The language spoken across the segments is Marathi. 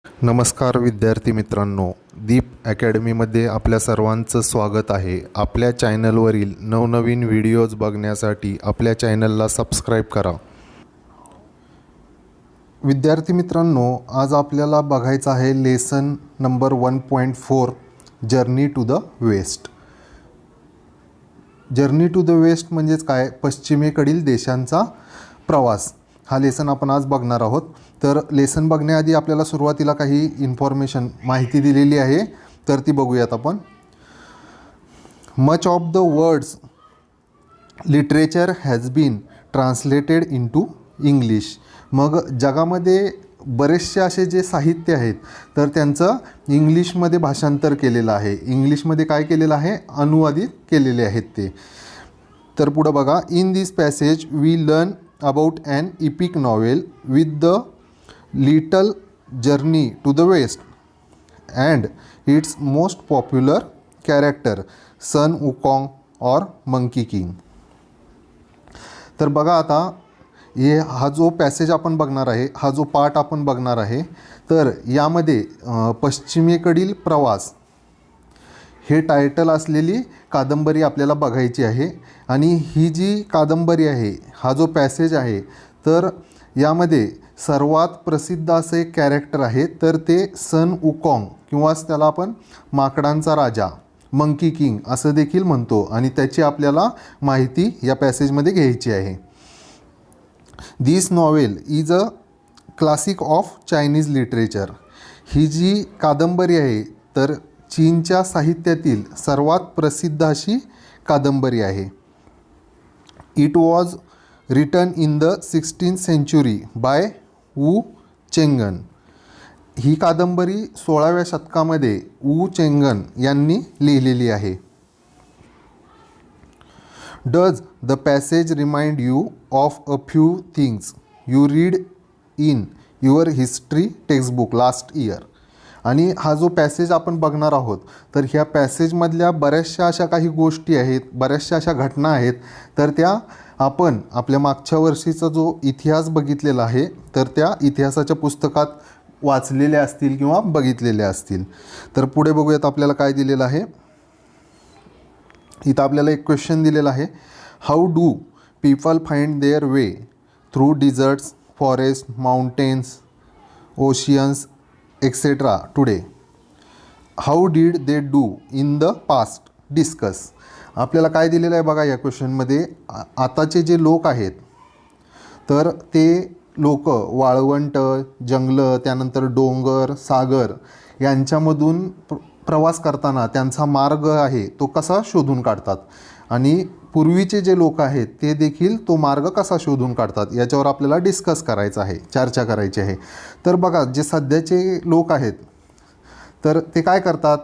नमस्कार विद्यार्थी मित्रांनो, दीप अकॅडमीमध्ये आपल्या सर्वांचं स्वागत आहे. आपल्या चॅनलवरील नवनवीन व्हिडिओज बघण्यासाठी आपल्या चॅनलला सबस्क्राईब करा. विद्यार्थी मित्रांनो, आज आपल्याला बघायचं आहे lesson number 1.4 journey to the west. Journey to the west म्हणजेच काय? पश्चिमेकडील देशांचा प्रवास. हा लेसन आपण आज बघणार आहोत. तर लेसन बघण्याआधी आपल्याला सुरुवातीला काही इन्फॉर्मेशन माहिती दिलेली आहे, तर ती बघूयात आपण. Much of the world's literature has been translated into English. मग जगामध्ये बरेचसे असे जे साहित्य आहेत तर त्यांचं इंग्लिशमध्ये भाषांतर केलेलं आहे. इंग्लिशमध्ये काय केलेलं आहे? अनुवादित केलेले आहेत ते. तर पुढं बघा. In this passage we learn about an epic novel with the little journey to the west and its most popular character Sun Wukong और मंकी किंग. तर बघा आता हा जो पॅसेज आपण बघणार आहे, हा जो पार्ट आपण बघणार आहे, तर यामध्ये पश्चिमेकडील प्रवास हे टायटल असलेली कादंबरी आपल्याला बघायची आहे. आणि ही जी कादंबरी आहे, हा जो पॅसेज आहे, तर यामध्ये सर्वात प्रसिद्ध असे एक कॅरेक्टर आहे, तर ते सन वुकॉंग किंवा त्याला आपण माकडांचा राजा, मंकी किंग असं देखील म्हणतो. आणि त्याची आपल्याला माहिती या पॅसेजमध्ये घ्यायची आहे. This novel is a classic of Chinese literature. ही जी कादंबरी आहे तर चीनच्या साहित्यातील सर्वात प्रसिद्ध अशी कादंबरी आहे. It was written in the 16th century by Wu Cheng'en. ही कादंबरी 16व्या शतकामध्ये वू चेंगन यांनी लिहिलेली आहे. Does the passage remind you of a few things you read in your history textbook last year. आणि हा जो पॅसेज आपण बघणार आहोत, तर ह्या पॅसेजमधल्या बऱ्याचशा अशा काही गोष्टी आहेत, बऱ्याचशा अशा घटना आहेत, तर त्या आपण आपल्या मागच्या वर्षीचा जो इतिहास बघितलेला आहे तर त्या इतिहासाच्या पुस्तकात वाचलेल्या असतील किंवा बघितलेल्या असतील. तर पुढे बघूयात आपल्याला काय दिलेलं आहे. इथं आपल्याला एक क्वेश्चन दिलेला आहे. How do people find their way through deserts, forest, mountains, oceans etcetera today? How did they do in the past? Discuss. आपल्याला काय दिलेलं आहे बघा या क्वेश्चनमध्ये. आताचे जे लोक आहेत तर ते लोक वाळवंट, जंगलं, त्यानंतर डोंगर, सागर यांच्यामधून प्रवास करताना त्यांचा मार्ग आहे तो कसा शोधून काढतात. आणि पूर्वीचे जे लोक आहेत ते देखील तो मार्ग कसा शोधून काढतात याच्यावर आपल्याला डिस्कस करायचं आहे, चर्चा करायची आहे. तर बघा, जे सध्याचे लोक आहेत तर ते काय करतात?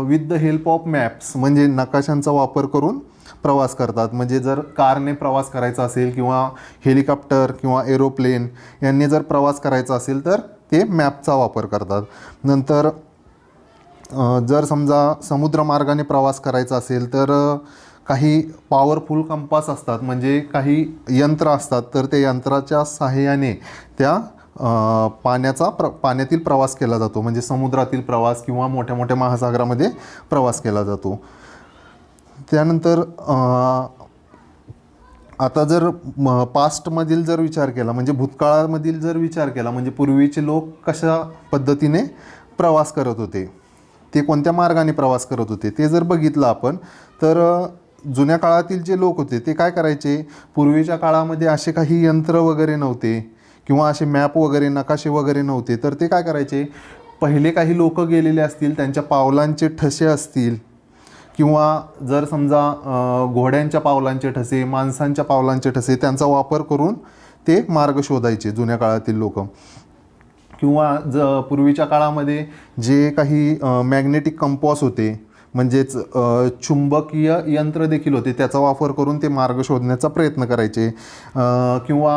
With the help of maps म्हणजे नकाशांचा वापर करून प्रवास करतात. म्हणजे जर कारने प्रवास करायचा असेल किंवा हेलिकॉप्टर किंवा एरोप्लेन यांनी जर प्रवास करायचा असेल तर ते मॅपचा वापर करतात. नंतर जर समजा समुद्रमार्गाने प्रवास करायचा असेल तर काही पॉवरफुल कंपास असतात, म्हणजे काही यंत्र असतात, तर त्या यंत्राच्या सहाय्याने त्या पाण्यातील प्रवास केला जातो. म्हणजे समुद्रातील प्रवास किंवा मोठ्या मोठ्या महासागरामध्ये प्रवास केला जातो. त्यानंतर आता जर पास्टमधील जर विचार केला, म्हणजे भूतकाळामधील जर विचार केला, म्हणजे पूर्वीचे लोक कशा पद्धतीने प्रवास करत होते, ते कोणत्या मार्गाने प्रवास करत होते ते जर बघितलं आपण, तर जुन्या काळातील जे लोक होते ते काय करायचे? पूर्वीच्या काळामध्ये असे काही यंत्र वगैरे नव्हते किंवा असे मॅप वगैरे, नकाशे वगैरे नव्हते, तर ते काय करायचे? पहिले काही लोक गेलेले असतील, त्यांच्या पावलांचे ठसे असतील किंवा जर समजा घोड्यांच्या पावलांचे ठसे, माणसांच्या पावलांचे ठसे, त्यांचा वापर करून ते मार्ग शोधायचे जुन्या काळातील लोक. किंवा पूर्वीच्या काळामध्ये जे काही मॅग्नेटिक कंपॉस होते, म्हणजेच चुंबकीय यंत्र देखील होते, त्याचा वापर करून ते मार्ग शोधण्याचा प्रयत्न करायचे. किंवा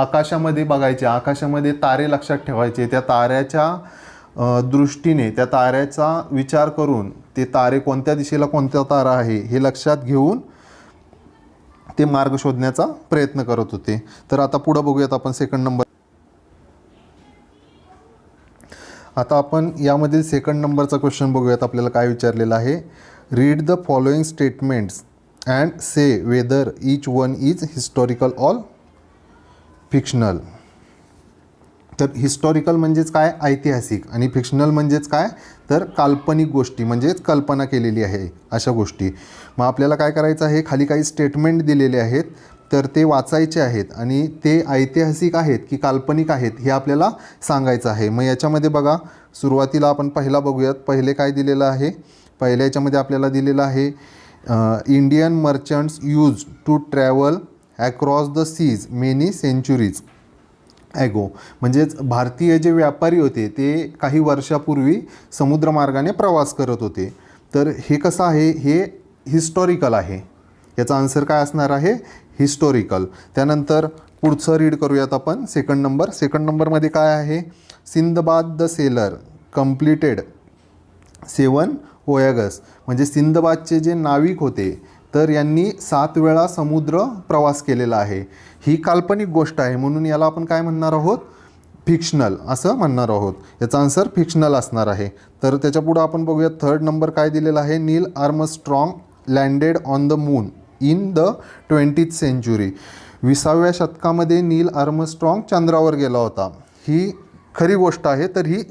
आकाशामध्ये बघायचे, आकाशामध्ये तारे लक्षात ठेवायचे, त्या ताऱ्याच्या दृष्टीने, त्या ताऱ्याचा विचार करून ते तारे कोणत्या दिशेला कोणता तारा आहे हे लक्षात घेऊन ते मार्ग शोधण्याचा प्रयत्न करत होते. तर आता पुढं बघूयात आपण सेकंड नंबर. आता आपण यामधील सेकंड नंबरचा क्वेश्चन बघूयात. आपल्याला काय विचारलेलं आहे, read the following statements and say whether each one is historical or fictional. तर हिस्टॉरिकल म्हणजेच काय, ऐतिहासिक, आणि फिक्शनल म्हणजेच काय, तर काल्पनिक गोष्टी, म्हणजेच कल्पना केलेली आहे अशा गोष्टी. मग आपल्याला काय करायचं आहे, खाली काही स्टेटमेंट दिलेले आहेत तर ते वाचायचे आहेत आणि ते ऐतिहासिक आहेत की काल्पनिक आहेत हे आपल्याला सांगायचं आहे. मग याच्यामध्ये बघा, सुरुवातीला आपण पहिला बघूयात. पहिले काय दिलेलं आहे, पहिल्या याच्यामध्ये आपल्याला दिलेलं आहे Indian merchants use to travel across the seas many centuries ago. म्हणजेच भारतीय जे व्यापारी होते ते काही वर्षापूर्वी समुद्रमार्गाने प्रवास करत होते. तर हे कसं आहे, हे हिस्टॉरिकल आहे. याचा आन्सर काय असणार आहे, हिस्टॉरिकल. त्यानंतर पुढचं रीड करूयात आपण. सेकंड नंबरमध्ये काय आहे, Sinbad the seller completed 7 voyages. म्हणजे सिंदबादचे जे नाविक होते तर यांनी 7 वेळा समुद्र प्रवास केलेला आहे. ही काल्पनिक गोष्ट आहे म्हणून याला आपण काय म्हणणार आहोत, फिक्शनल असं म्हणणार आहोत. याचा आन्सर फिक्शनल असणार आहे. तर त्याच्यापुढं आपण बघूया थर्ड नंबर काय दिलेला आहे, Neil Armstrong landed on the moon in the 20th century. 20व्या शतकामध्ये नील आर्मस्ट्रॉंग चंद्रावर गेला होता. ही खरी गोष्ट आहे, तर ही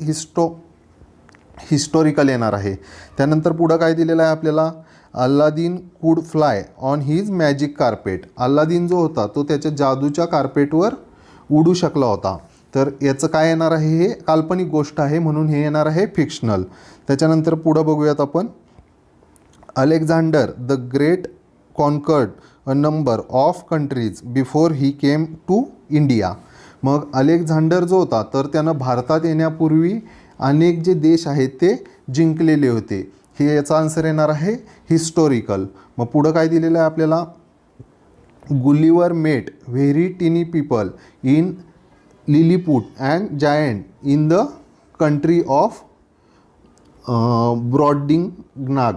हिस्टॉरिकल येणार आहे. त्यानंतर पुढं काय दिलेलं आहे आपल्याला, अल्लादीन कुड fly on his magic carpet. Aladdin जो होता तो त्याच्या जादूच्या कार्पेटवर उडू शकला होता. तर याचं काय येणार आहे, हे काल्पनिक गोष्ट आहे म्हणून हे येणार आहे फिक्शनल. त्याच्यानंतर पुढं बघूयात आपण, Alexander the great conquered a number of countries before he came to India. मग अलेक्झांडर जो होता तर त्यानं भारतात येण्यापूर्वी अनेक जे देश आहेत ते जिंकलेले होते. हे याचा आन्सर येणार आहे हिस्टॉरिकल. मग पुढं काय दिलेलं आहे आपल्याला, Gulliver met very tiny people in Lilliput and giant in the country of Brobdingnag.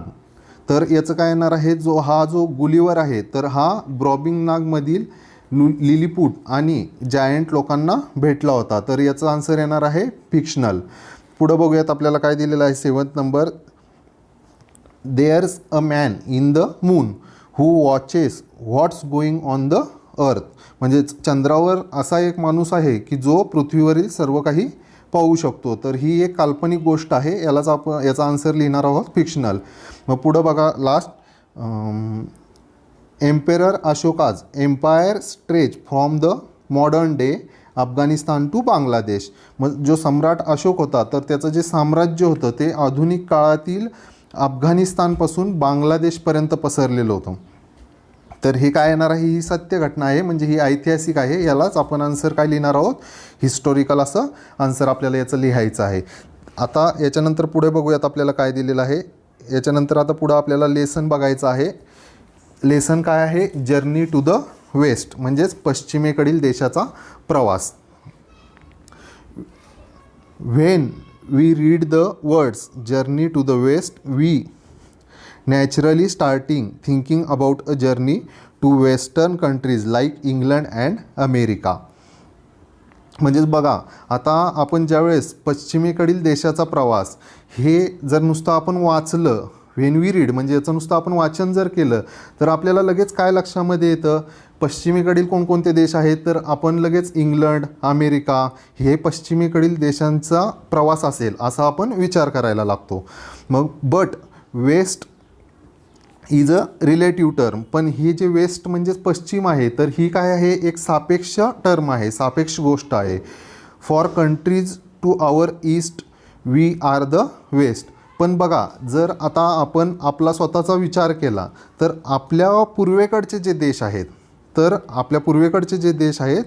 तर याचं काय येणार आहे, जो गुलिवर आहे तर हा ब्रॉबिंगनागमधील लिलीपूट आणि जायंट लोकांना भेटला होता. तर याचं आन्सर येणार आहे फिक्शनल. पुढं बघूयात आपल्याला काय दिलेलं आहे, 7th number, there's a man in the moon who watches what's going on the earth. म्हणजे चंद्रावर असा एक माणूस आहे की जो पृथ्वीवरील सर्व काही पाहू शकतो. तर ही एक काल्पनिक गोष्ट आहे, याचा आन्सर लिहिणार आहोत फिक्शनल. मग पुढं बघा last, emperor Ashoka's empire stretch from the modern day Afghanistan to Bangladesh. मग जो सम्राट अशोक होता तर त्याचं जे साम्राज्य होतं ते आधुनिक काळातील अफगाणिस्तानपासून बांगलादेशपर्यंत पसरलेलं होतं. तर हे काय येणार आहे, ही सत्य घटना आहे म्हणजे ही ऐतिहासिक आहे. यालाच आपण आन्सर काय लिहिणार आहोत, हिस्टॉरिकल असं आन्सर आपल्याला याचं लिहायचं आहे. आता याच्यानंतर पुढे बघूयात आपल्याला काय दिलेलं आहे. याच्यानंतर आता पुढं आपल्याला लेसन बघायचं आहे. लेसन काय आहे, जर्नी टू द वेस्ट म्हणजेच पश्चिमेकडील देशाचा प्रवास. When we read the words journey to the west we naturally starting thinking about a journey to western countries like England and America. म्हणजेच बघा, आता आपण ज्यावेळेस पश्चिमेकडील देशाचा प्रवास हे जर नुसतं आपण वाचलं, व्हेन वी रीड म्हणजे याचं नुसतं आपण वाचन जर केलं तर आपल्याला लगेच काय लक्षामध्ये येतं, पश्चिमेकडील कोणकोणते देश आहेत तर आपण लगेच इंग्लंड, अमेरिका हे पश्चिमेकडील देशांचा प्रवास असेल असा आपण विचार करायला लागतो. मग but west is a relative term. पण ही जे वेस्ट म्हणजेच पश्चिम आहे तर ही काय आहे, एक सापेक्ष टर्म आहे, सापेक्ष गोष्ट आहे. For countries to our east we are the west. पण बघा, जर आता आपण आपला स्वतःचा विचार केला तर आपल्या पूर्वेकडचे जे देश आहेत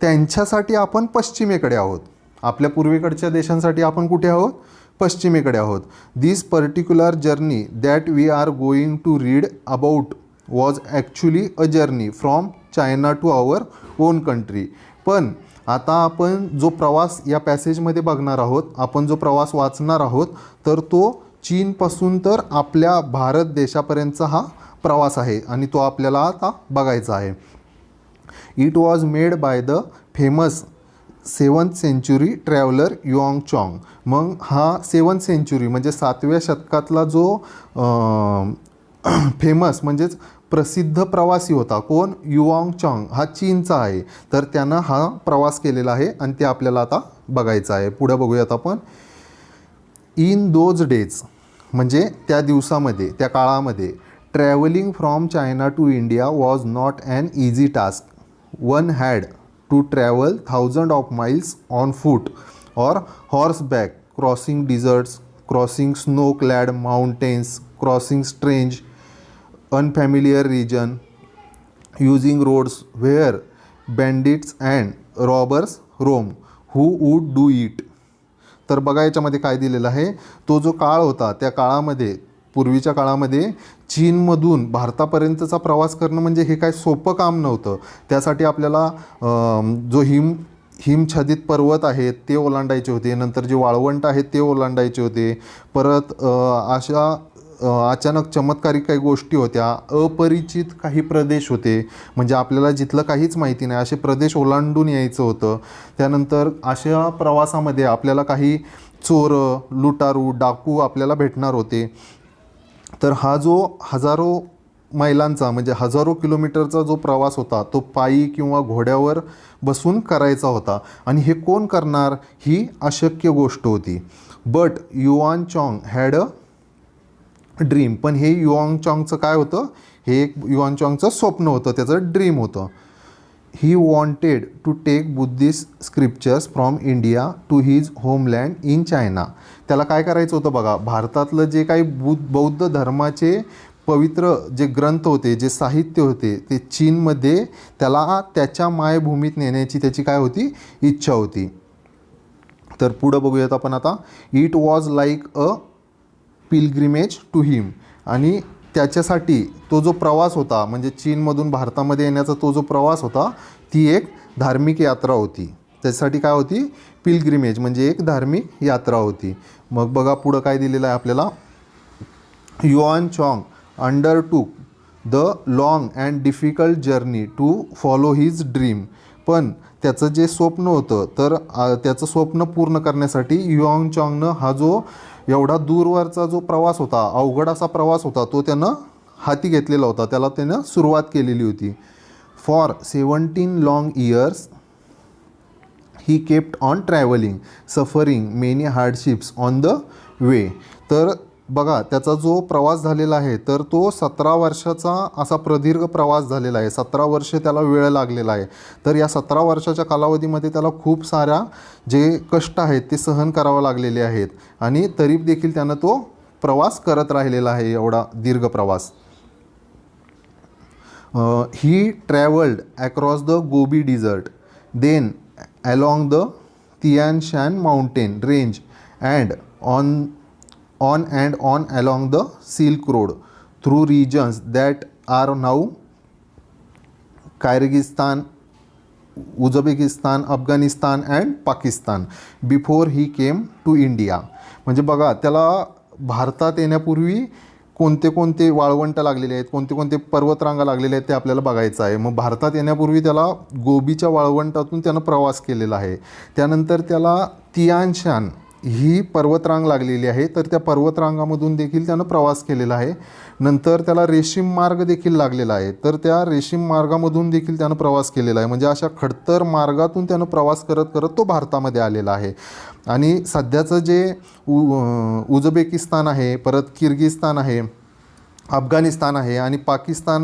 त्यांच्यासाठी आपण पश्चिमेकडे आहोत. आपल्या पूर्वेकडच्या देशांसाठी आपण कुठे आहोत, पश्चिमेकडे आहोत. This particular journey that we are going to read about was actually a journey from China to our own country. पण आता आपण जो प्रवास या पॅसेजमध्ये बघणार आहोत, आपण जो प्रवास वाचणार आहोत तर तो चीनपासून तर आपल्या भारत देशापर्यंतचा हा प्रवास आहे आणि तो आपल्याला आता बघायचा आहे. It was made by the famous seventh century traveller Yuan Chwang. मग हा 7th सेंचुरी म्हणजे 7व्या शतकातला जो फेमस म्हणजेच प्रसिद्ध प्रवासी होता कोण, युआंग चॉंग, हा चीनचा आहे. तर त्यानं हा प्रवास केलेला आहे आणि ते आपल्याला आता बघायचं आहे. पुढे बघूयात आपण. इन दोज डेज म्हणजे त्या दिवसामध्ये, त्या काळामध्ये, travelling from China to India was not an easy task. One had to travel 1000 of miles on foot or horseback, crossing deserts, crossing snow clad mountains, crossing strange unfamiliar region, using roads where bandits and robbers roam, who would do it. तर बघा याच्यामध्ये काय दिलेलं आहे. तो जो काळ होता त्या काळामध्ये, पूर्वीच्या काळामध्ये चीनमधून भारतापर्यंतचा प्रवास करणं म्हणजे हे काय सोपं काम नव्हतं. त्यासाठी आपल्याला जो हिमछादित पर्वत आहेत ते ओलांडायचे होते, नंतर जे वाळवंट आहेत ते ओलांडायचे होते, परत अशा अचानक चमत्कारिक काही गोष्टी होत्या, अपरिचित काही प्रदेश होते, म्हणजे आपल्याला जिथलं काहीच माहिती नाही असे प्रदेश ओलांडून यायचं होतं. त्यानंतर अशा प्रवासामध्ये आपल्याला काही चोर, लुटारू, डाकू आपल्याला भेटणार होते. तर हा जो हजारो मैलांचा म्हणजे हजारो किलोमीटरचा जो प्रवास होता तो पायी किंवा घोड्यावर बसून करायचा होता. आणि हे कोण करणार, ही अशक्य गोष्ट होती. But Yuan Chwang had a dream. पण हे युआंग चॉंगचं काय होतं, हे एक युआंग चॉंगचं स्वप्न होतं, त्याचं ड्रीम होतं. He wanted to take Buddhist scriptures from India to his homeland in China. त्याला काय करायचं होतं बघा, भारतातलं जे काही बौद्ध धर्माचे पवित्र जे ग्रंथ होते, जे साहित्य होते, ते चीनमध्ये त्याला त्याच्या मायभूमीत नेण्याची त्याची काय होती, इच्छा होती. तर पुढं बघूयात आपण आता. It was like a pilgrimage to him. आणि त्याच्यासाठी तो जो प्रवास होता म्हणजे चीनमधून भारतामध्ये येण्याचा तो जो प्रवास होता ती एक धार्मिक यात्रा होती. त्याच्यासाठी काय होती, पिलग्रिमेज म्हणजे एक धार्मिक यात्रा होती. मग बघा पुढं काय दिलेलं आहे आपल्याला. Yuan Chwang undertook the long and difficult journey to follow his dream. पण त्याचं जे स्वप्न होतं तर त्याचं स्वप्न पूर्ण करण्यासाठी युआंग चॉंगनं हा जो एवढा दूरवरचा जो प्रवास होता, अवघड असा प्रवास होता, तो त्यानं हाती घेतलेला होता, त्याला त्यानं सुरुवात केलेली होती. For 17 long years he kept on travelling, suffering many hardships on the वे. तर बघा त्याचा जो प्रवास झालेला आहे तर तो 17 वर्षाचा असा प्रदीर्घ प्रवास झालेला आहे. 17 वर्ष त्याला वेळ लागलेला आहे. तर या 17 वर्षाच्या कालावधीमध्ये त्याला खूप साऱ्या जे कष्ट आहेत ते सहन करावं लागलेले आहेत आणि तरी देखील त्यानं तो प्रवास करत राहिलेला आहे, एवढा दीर्घ प्रवास. He travelled across the Gobi desert, then along the Tian Shan mountain range and on and on along the Silk Road through regions that are now Kyrgyzstan, Uzbekistan, Afghanistan and Pakistan before he came to India. म्हणजे बघा त्याला भारतात येण्यापूर्वी कोणते कोणते वाळवंट लागलेले आहेत, कोणते कोणते पर्वतरांगा लागलेले आहेत ते आपल्याला बघायचं आहे. मग भारतात येण्यापूर्वी त्याला गोबीच्या वाळवंटातून त्यानं प्रवास केलेला आहे. त्यानंतर त्याला तियान शान ही पर्वतरांग लागलेली आहे, तर त्या पर्वतरांगामधून देखील त्यानं प्रवास केलेला आहे. नंतर त्याला रेशीम मार्ग देखील लागलेला आहे, तर त्या रेशीम मार्गामधून देखील त्यानं प्रवास केलेला आहे. म्हणजे अशा खडतर मार्गातून त्यानं प्रवास करत करत तो भारतामध्ये आलेला आहे. आणि सध्याचं जे उझबेकिस्तान आहे, परत किर्गिस्तान आहे, अफगाणिस्तान आहे आणि पाकिस्तान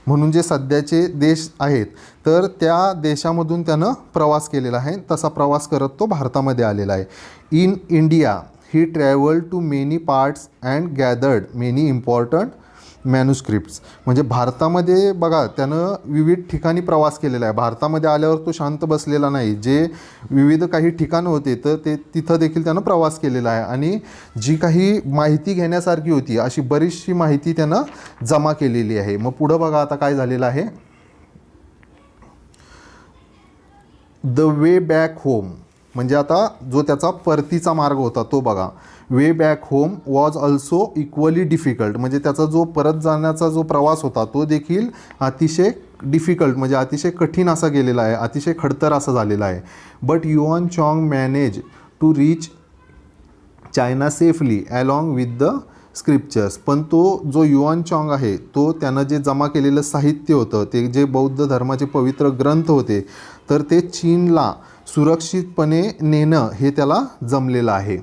म्हणून जे सध्याचे देश आहेत तर त्या देशामधून त्यानं प्रवास केलेला आहे. तसा प्रवास करत तो भारतामध्ये आलेला आहे. In India he travel to many parts and gathered many important manuscripts. म्हणजे भारतामध्ये बघा त्यानं विविध ठिकाणी प्रवास केलेला आहे. भारतामध्ये आल्यावर तो शांत बसलेला नाही. जे विविध काही ठिकाणं होते तर ते तिथं देखील त्यानं प्रवास केलेला आहे आणि जी काही माहिती घेण्यासारखी होती अशी बरीचशी माहिती त्यानं जमा केलेली आहे. मग पुढं बघा आता काय झालेलं आहे. द वे बॅक होम म्हणजे आता जो त्याचा परतीचा मार्ग होता तो बघा. वे back home was also equally difficult. म्हणजे त्याचा जो परत जाण्याचा जो प्रवास होता तो देखील अतिशय डिफिकल्ट म्हणजे अतिशय कठीण असा गेलेला आहे, अतिशय खडतर असा झालेला आहे. But Yuan Chwang manage to reach China safely along with the scriptures. पण तो जो युआन चॉंग आहे तो त्यानं जे जमा केलेलं साहित्य होतं, ते जे बौद्ध धर्माचे पवित्र ग्रंथ होते, तर ते चीनला सुरक्षितपणे नेणं हे त्याला जमलेलं आहे.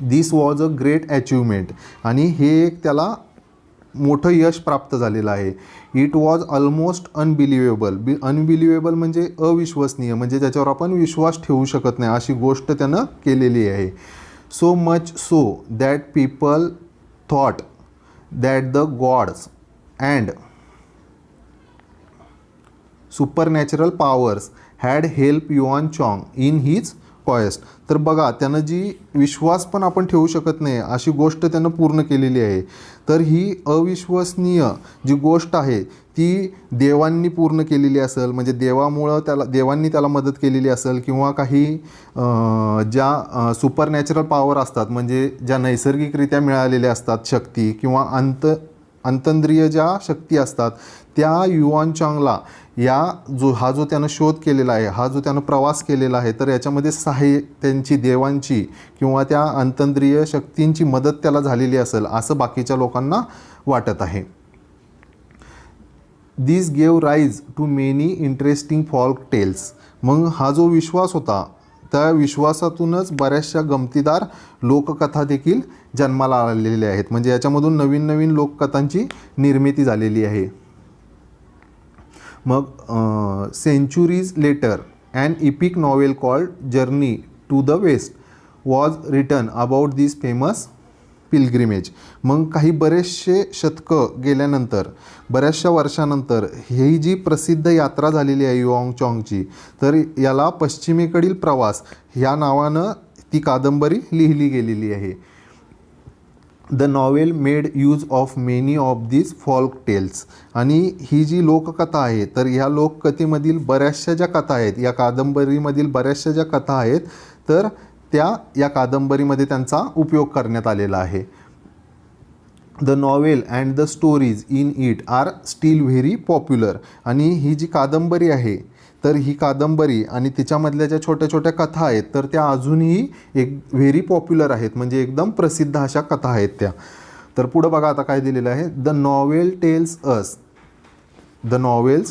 दिस वॉज अ ग्रेट अचिव्हमेंट. आणि हे एक त्याला मोठं यश प्राप्त झालेलं आहे. It was almost unbelievable. Unbelievable म्हणजे अविश्वसनीय, म्हणजे ज्याच्यावर आपण विश्वास ठेवू शकत नाही अशी गोष्ट त्यानं केलेली आहे. So much so that people thought that the gods and supernatural powers had help Yuan Chwang in his quest. तर बघा, त्यानं जी विश्वास पण आपण ठेवू शकत नाही अशी गोष्ट त्यानं पूर्ण केलेली आहे. तर ही अविश्वसनीय जी गोष्ट आहे ती देवांनी पूर्ण केलेली असेल, म्हणजे देवांनी त्याला मदत केलेली असेल, किंवा काही ज्या सुपरनॅचरल पॉवर असतात, म्हणजे ज्या नैसर्गिकरित्या मिळालेल्या असतात शक्ती, किंवा अंतंद्रिय ज्या शक्ती असतात, त्या युआन चॉंगला हा जो त्यानं शोध केलेला आहे, हा जो त्यानं प्रवास केलेला आहे, तर याच्यामध्ये त्यांची देवांची किंवा त्या अंतंद्रिय शक्तींची मदत त्याला झालेली असेल असं बाकीच्या लोकांना वाटत आहे. This gave rise to many interesting folk tales. मग हा जो विश्वास होता, त्या विश्वासातूनच बऱ्याचशा गमतीदार लोककथा देखील जन्माला आलेल्या आहेत. म्हणजे याच्यामधून नवीन नवीन लोककथांची निर्मिती झालेली आहे. मग centuries later and epic novel called journey to the west was written about this famous pilgrimage. मग काही बरेचसे शतकं गेल्यानंतर, बऱ्याचशा वर्षानंतर ही जी प्रसिद्ध यात्रा झालेली आहे युआन चॉंगची, तर याला पश्चिमेकडील प्रवास ह्या नावानं ती कादंबरी लिहिली गेलेली आहे. The novel made use of many of this folk tales. आणि ही जी लोककथा आहे, तर ह्या लोककथेमधील बऱ्याचशा ज्या कथा आहेत, या कादंबरीमधील बऱ्याचशा ज्या कथा आहेत, तर या कादंबरीमध्ये त्यांचा उपयोग करण्यात आलेला आहे. The novel and the stories in it are still very popular. आणि ही जी कादंबरी आहे, तर ही कादंबरी आणि तिच्यामधल्या ज्या छोट्या छोट्या कथा आहेत, तर त्या अजूनही एक व्हेरी पॉप्युलर आहेत, म्हणजे एकदम प्रसिद्ध अशा कथा आहेत त्या. तर पुढं बघा आता काय दिलेलं आहे. The novels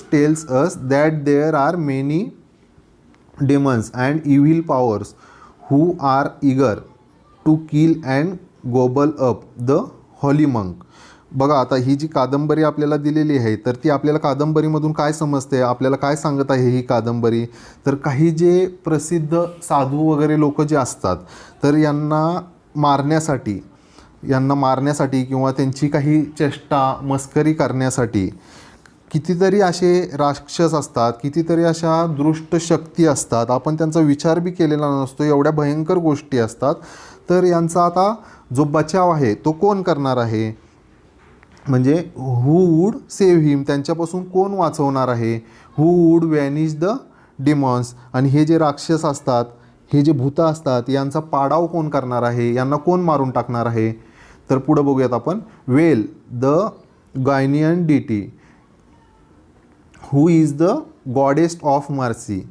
tells us that there are many demons and evil powers who are eager to kill and gobble up the holy monk. बघा, आता ही जी कादंबरी आपल्याला दिलेली आहे, तर ती आपल्याला कादंबरीमधून काय समजते, आपल्याला काय सांगत आहे ही कादंबरी. तर काही जे प्रसिद्ध साधू वगैरे लोक जे असतात, तर यांना मारण्यासाठी किंवा त्यांची काही चेष्टा मस्करी करण्यासाठी कितीतरी असे राक्षस असतात, कितीतरी अशा दृष्ट शक्ती असतात, आपण त्यांचा विचार बी केलेला नसतो, एवढ्या भयंकर गोष्टी असतात. तर यांचा आता जो बचाव आहे तो कोण करणार आहे, म्हणजे हू वूड सेव्ह हिम, त्यांच्यापासून कोण वाचवणार आहे. हू वूड वॅनिश द डिमॉन्स. आणि हे जे राक्षस असतात, हे जे भूतं असतात, यांचा पाडाव कोण करणार आहे, यांना कोण मारून टाकणार आहे. तर पुढं बघूयात आपण. Well the Guanyin deity who is the goddess of mercy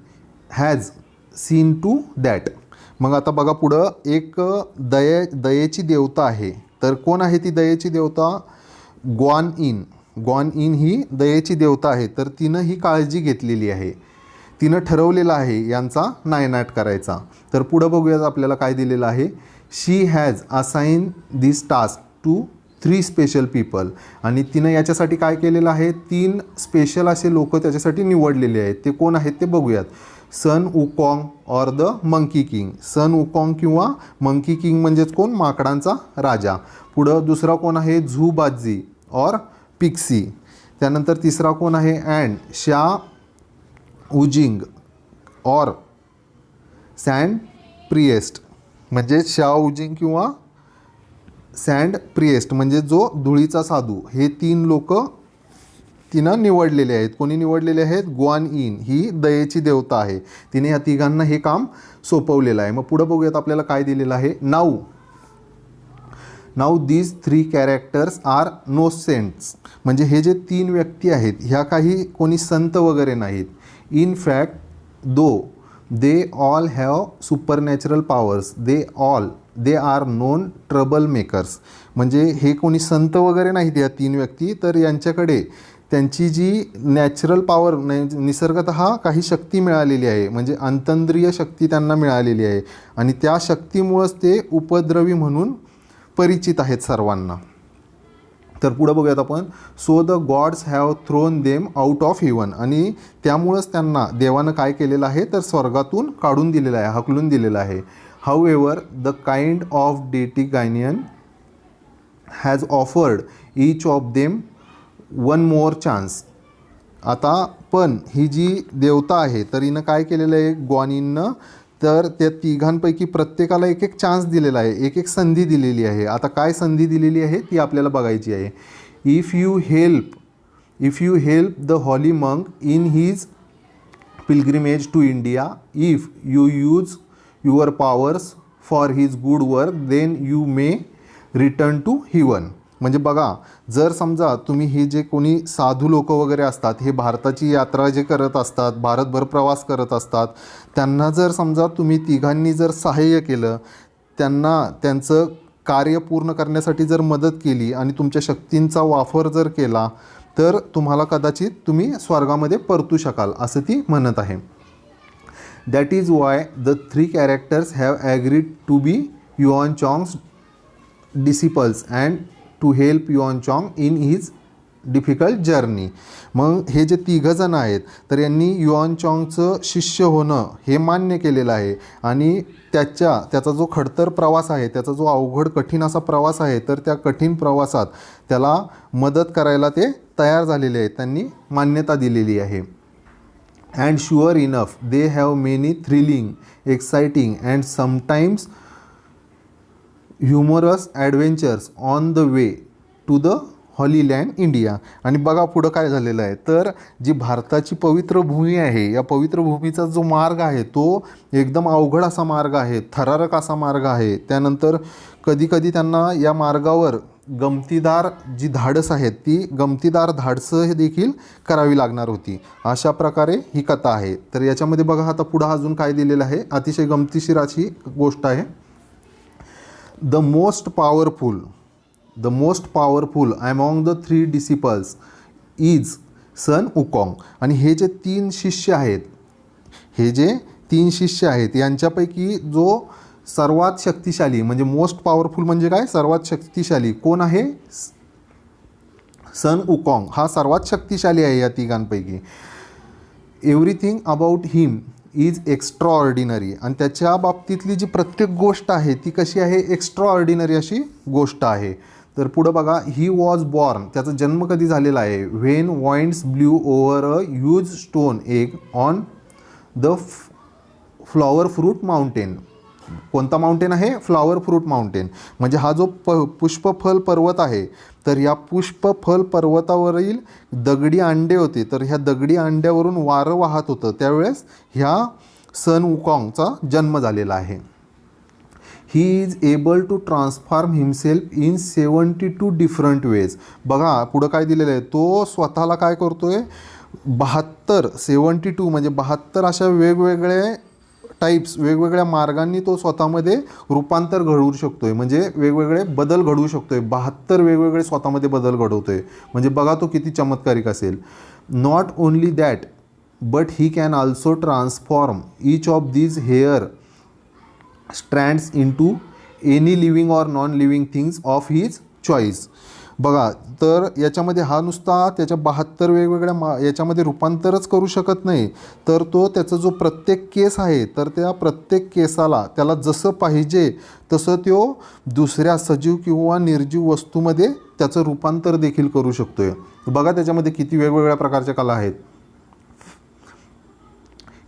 has seen to that. मग आता बघा पुढं एक दयेची देवता आहे. तर कोण आहे ती दयेची देवता? ग्वान इन ही दयेची देवता आहे. तर तिनं ही काळजी घेतलेली आहे, तिनं ठरवलेलं आहे यांचा नायनाट करायचा. तर पुढं बघूयात आपल्याला काय दिलेलं आहे. She has assign this task to 3 special people. आणि तिनं याच्यासाठी काय केलेलं आहे, 3 स्पेशल असे लोक त्याच्यासाठी निवडलेले आहेत. ते कोण आहेत ते बघूयात. Sun Wukong or the monkey king. Sun Wukong किंवा मंकी किंग म्हणजेच कोण, माकडांचा राजा. पुढं दुसरा कोण आहे, झू बाजी ऑर पिक्सी. त्यानंतर तिसरा कोण आहे, अँड शा उजिंग ऑर सँड प्रिएस्ट. म्हणजे शा उजिंग किंवा सँड प्रिएस्ट म्हणजे जो धुळीचा साधू. हे 3 लोक तिनं निवडलेले आहेत. कोणी निवडलेले आहेत? ग्वान इन ही दयेची देवता आहे. तिने या तिघांना हे काम सोपवलेलं आहे. मग पुढं बघूयात आपल्याला काय दिलेलं आहे. Now now these 3 characters are no saints. म्हणजे हे जे 3 व्यक्ती आहेत ह्या काही कोणी संत वगैरे नाहीत. In fact though they all have supernatural powers they are known trouble makers. म्हणजे हे कोणी संत वगैरे नाहीत या 3 व्यक्ती, तर यांच्याकडे त्यांची जी नॅचरल पॉवर निसर्गतः काही शक्ती मिळालेली आहे, म्हणजे अंतंद्रिय शक्ती त्यांना मिळालेली आहे आणि त्या शक्तीमुळंच ते उपद्रवी म्हणून परिचित आहेत सर्वांना. तर पुढं बघूयात आपण. So the gods have thrown them out of heaven. आणि त्यामुळंच त्यांना देवानं काय केलेलं आहे तर स्वर्गातून काढून दिलेलं आहे, हकलून दिलेलं आहे. However the kind of deity Guanyin has offered each of them one more chance. आता पण ही जी देवता आहे तर हिनं काय केलेलं आहे ग्वानिननं, तर त्या तिघांपैकी प्रत्येकाला एक एक चान्स दिलेला आहे, एक एक संधी दिलेली आहे. आता काय संधी दिलेली आहे ती आपल्याला बघायची आहे. If you help the holy monk in his pilgrimage to India, if you use your powers for his good work, then you may return to heaven. म्हणजे बघा, जर समजा तुम्ही हे जे कोणी साधू लोक वगैरे असतात, हे भारताची यात्रा जे करत असतात, भारतभर प्रवास करत असतात, त्यांना जर समजा तुम्ही तिघांनी जर सहाय्य केलं, त्यांना त्यांचं कार्य पूर्ण करण्यासाठी जर मदत केली आणि तुमच्या शक्तींचा वापर जर केला, तर तुम्हाला कदाचित तुम्ही स्वर्गामध्ये परतू शकाल, असं ती म्हणत आहे. That is why the 3 characters have agreed to be Yuan Chwang's disciples and to help Yuan Chwang in his difficult journey. मग हे जे 3 जण आहेत तर यांनी युआन चॉंगचं शिष्य होणं हे मान्य केलेलं आहे आणि त्याचा जो खडतर प्रवास आहे, त्याचा जो अवघड कठीण असा प्रवास आहे, तर त्या कठीण प्रवासात त्याला मदत करायला ते तयार झालेले आहेत, त्यांनी मान्यता दिलेली आहे. And sure enough they have many thrilling, exciting and sometimes humorous adventures on the way to the holy land India. आणि बघा पुढं काय झालेलं आहे, तर जी भारताची पवित्र भूमी आहे, या पवित्र भूमीचा जो मार्ग आहे तो एकदम अवघड असा मार्ग आहे, थरारक असा मार्ग आहे. त्यानंतर कधीकधी त्यांना या मार्गावर गमतीदार जी धाडस आहेत, ती गमतीदार धाडसं हे देखील करावी लागणार होती. अशा प्रकारे ही कथा आहे. तर याच्यामध्ये बघा आता पुढं अजून काय दिलेलं आहे, अतिशय गमतीशीर अशी गोष्ट आहे. The most powerful among the 3 disciples is Sun Wukong. आणि हे जे 3 शिष्य आहेत यांच्यापैकी जो सर्वात शक्तिशाली, म्हणजे मोस्ट पॉवरफुल म्हणजे काय, सर्वात शक्तिशाली कोण आहे, सन वुकॉंग हा सर्वात शक्तिशाली आहे या तिघांपैकी. Everything about him is extraordinary. आणि त्याच्या बाबतीतली जी प्रत्येक गोष्ट आहे ती कशी आहे, एक्स्ट्रा ऑर्डिनरी अशी गोष्ट आहे. तर पुढं बघा, ही वॉज बॉर्न, त्याचा जन्म कधी झालेला आहे, when winds blue over a huge stone egg on the flower fruit mountain. कोणता माउंटेन आहे, फ्लॉवर फ्रूट माउंटेन. म्हणजे हा जो पुष्पफल पर्वत आहे, तर या पुष्पफल पर्वतावरील दगडी अंडे होते, तर ह्या दगडी अंड्यावरून वारं वाहत होतं, त्यावेळेस ह्या सन वुकॉंगचा जन्म झालेला आहे. He is able to transform himself in 72 different ways. बघा पुढं काय दिलेलं आहे, तो स्वतःला काय करतोय, 72 म्हणजे 72 अशा वेगवेगळे टाईप्स, वेगवेगळ्या मार्गांनी तो स्वतःमध्ये रूपांतर घडवू शकतोय, म्हणजे वेगवेगळे बदल घडवू शकतोय. 72 वेगवेगळे स्वतःमध्ये बदल घडवतोय, म्हणजे बघा तो किती चमत्कारिक असेल. Not only that but he can also transform each of these hair strands into any living or non living things of his choice. बघा, तर याच्यामध्ये हा नुसता त्याच्या 72 वेगवेगळ्या याच्यामध्ये रूपांतरच करू शकत नाही, तर तो त्याचा जो प्रत्येक केस आहे, तर त्या प्रत्येक केसाला त्याला जसं पाहिजे तसं तो दुसऱ्या सजीव किंवा निर्जीव वस्तूमध्ये त्याचं रूपांतर देखील करू शकतोय. बघा त्याच्यामध्ये किती वेगवेगळ्या प्रकारच्या कला आहेत.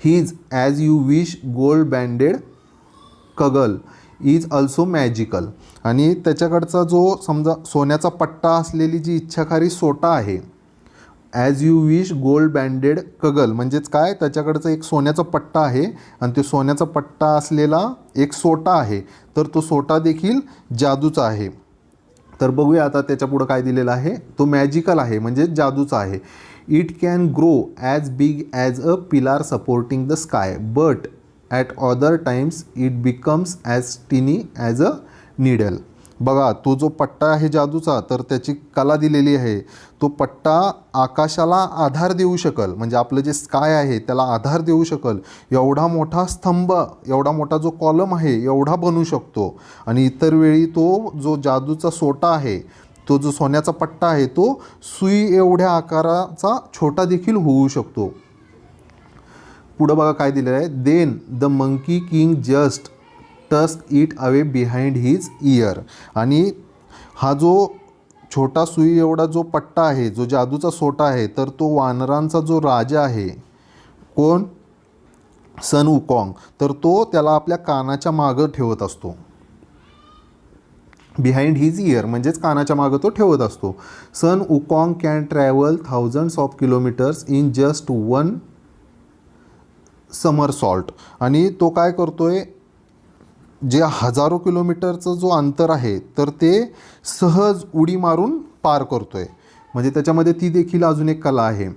His as you wish gold banded cudgel is also magical. आणि त्याच्याकडचा जो समजा सोन्याचा पट्टा असलेली जी इच्छाकारी सोटा आहे, as you wish gold banded cudgel म्हणजेच काय, त्याच्याकडचा एक सोन्याचा पट्टा आहे आणि तो सोन्याचा पट्टा असलेला एक सोटा आहे, तर तो सोटा देखील जादूचा आहे. तर बघूया आता त्याच्या पुढं काय दिलेलं आहे. तो मॅजिकल आहे म्हणजे जादूचा आहे. It can grow as big as a pillar supporting the sky but at other times it becomes as tiny as a needle. बघा तो जो पट्टा आहे जादूचा, तर त्याची कला दिलेली आहे. तो पट्टा आकाशाला आधार देऊ शकल, म्हणजे आपलं जे स्काय आहे त्याला आधार देऊ शकल एवढा मोठा स्तंभ, एवढा मोठा जो कॉलम आहे एवढा बनू शकतो. आणि इतर वेळी तो जो जादूचा सोटा आहे, तो जो सोन्याचा पट्टा आहे, तो सुई एवढ्या आकाराचा छोटा देखील होऊ शकतो. पुढं बघा काय दिलेलं आहे. Then the monkey king just टस्क it away behind his ear. आणि हा जो छोटा सुई एवढा जो पट्टा आहे, जो जादूचा सोटा आहे, तर तो वानरांचा जो राजा आहे, कोण, सन उकॉंग, तर तो त्याला आपल्या कानाच्या मागं ठेवत असतो. बिहाइंड हिज इयर म्हणजेच कानाच्या मागं तो ठेवत असतो. Sun Wukong can travel thousands of kilometres in just one somersault. आणि तो काय करतोय, जे हजारो किलोमीटरचं जो अंतर आहे तर ते सहज उडी मारून पार करतोय. म्हणजे त्याच्यामध्ये ती देखील अजून एक कला आहे.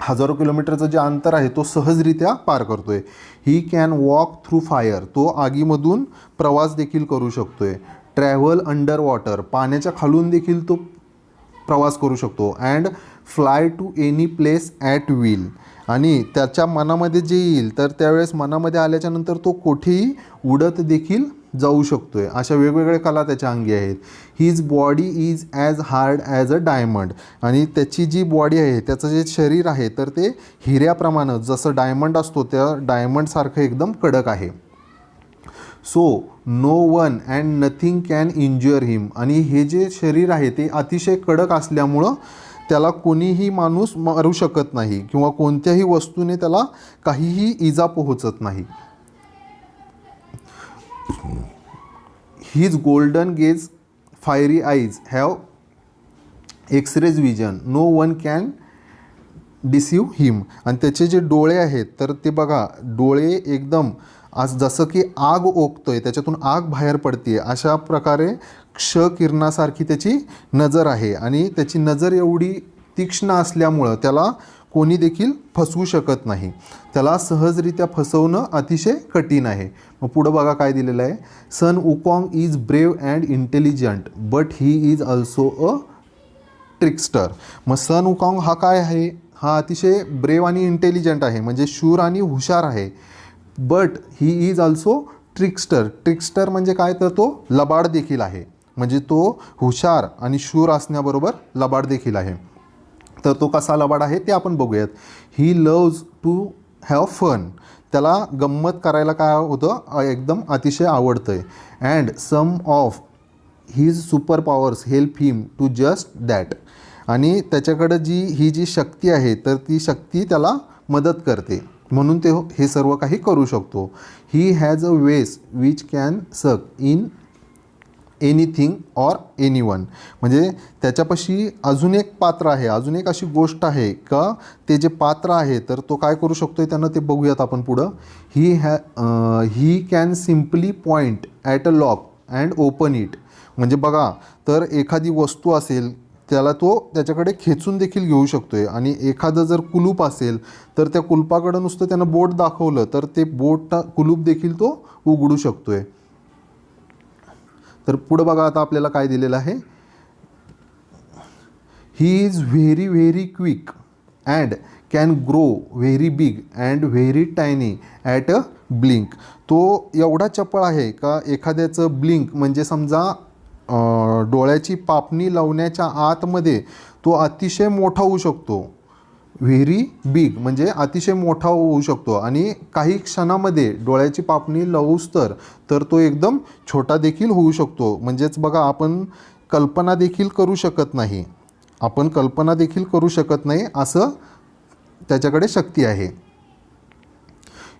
हजारो किलोमीटरचं जे अंतर आहे तो सहजरित्या पार करतोय. He can walk through fire. तो आगीमधून प्रवास देखील करू शकतोय. Travel under water. पाण्याच्या खालून देखील तो प्रवास करू शकतो. And fly to any place at will. आणि त्याच्या मनामध्ये जे येईल तर त्यावेळेस मनामध्ये आल्याच्यानंतर तो कुठेही उडत देखील जाऊ शकतो आहे. अशा वेगवेगळ्या कला त्याच्या अंगी आहेत. His body is as hard as a diamond. आणि त्याची जी बॉडी आहे, त्याचं जे शरीर आहे तर ते हिऱ्याप्रमाणे, जसं डायमंड असतो त्या डायमंडसारखं एकदम कडक आहे. So no one and nothing can injure him. आणि हे जे शरीर आहे ते अतिशय कडक असल्यामुळं त्याला कोणीही माणूस मारू शकत नाही किंवा कोणत्याही वस्तूने त्याला काहीही इजा पोहोचत नाही. His golden gaze fiery eyes have x-rays vision. No one can deceive him. आणि त्याचे जे डोळे आहेत तर ते बघा, डोळे एकदम आज जसं की आग ओकतोय, त्याच्यातून आग बाहेर पडते अशा प्रकारे क्ष किरणासारखी त्याची नजर आहे. आणि त्याची नजर एवढी तीक्ष्ण असल्यामुळं त्याला कोणी देखील फसवू शकत नाही. त्याला सहजरित्या फसवणं अतिशय कठीण आहे. मग पुढं बघा काय दिलेलं आहे. Sun Wukong is brave and intelligent but he is also a trickster. मग सन उकॉंग हा काय आहे, हा अतिशय ब्रेव आणि इंटेलिजंट आहे, म्हणजे शूर आणि हुशार आहे. But he is also trickster. Trickster म्हणजे काय, तर तो लबाड देखील आहे. म्हणजे तो हुशार आणि शूर असण्याबरोबर लबाड देखील आहे. तर तो कसा लबाड आहे ते आपण बघूयात. He loves to have fun. त्याला गंमत करायला काय होतं, एकदम अतिशय आवडतं आहे. And some of his super powers help him to just that. आणि त्याच्याकडं ही जी शक्ती आहे तर ती शक्ती त्याला मदत करते, म्हणून ते हे सर्व काही करू शकतो. ही हॅज अ वेस विच कॅन सक इन एनिथिंग ऑर एनीवन. म्हणजे त्याच्यापाशी अजून एक पात्र आहे, अजून एक अशी गोष्ट आहे का ते जे पात्र आहे तर तो काय करू शकतो त्यानं, ते बघूयात आपण पुढं. He can simply point at a lock and open it. म्हणजे बघा, तर एखादी वस्तू असेल त्याला तो त्याच्याकडे खेचून देखील घेऊ शकतो आहे. आणि एखादं जर कुलूप असेल तर त्या कुलपाकडं नुसतं त्यानं बोट दाखवलं तर ते कुलूप देखील तो उघडू शकतो आहे. तर पुढं बघा आता आपल्याला काय दिलेलं आहे. He is very very quick and can grow very big and very tiny at a blink. तो एवढा चपळ आहे का एखाद्याचं ब्लिंक म्हणजे समजा डोळ्याची पापणी लावण्याच्या आतमध्ये तो अतिशय मोठा होऊ शकतो. व्हेरी बिग म्हणजे अतिशय मोठा होऊ शकतो. आणि काही क्षणामध्ये डोळ्याची पापणी लावूस तर तो एकदम छोटा देखील होऊ शकतो. म्हणजेच बघा, आपण कल्पना देखील करू शकत नाही, असं त्याच्याकडे शक्ती आहे.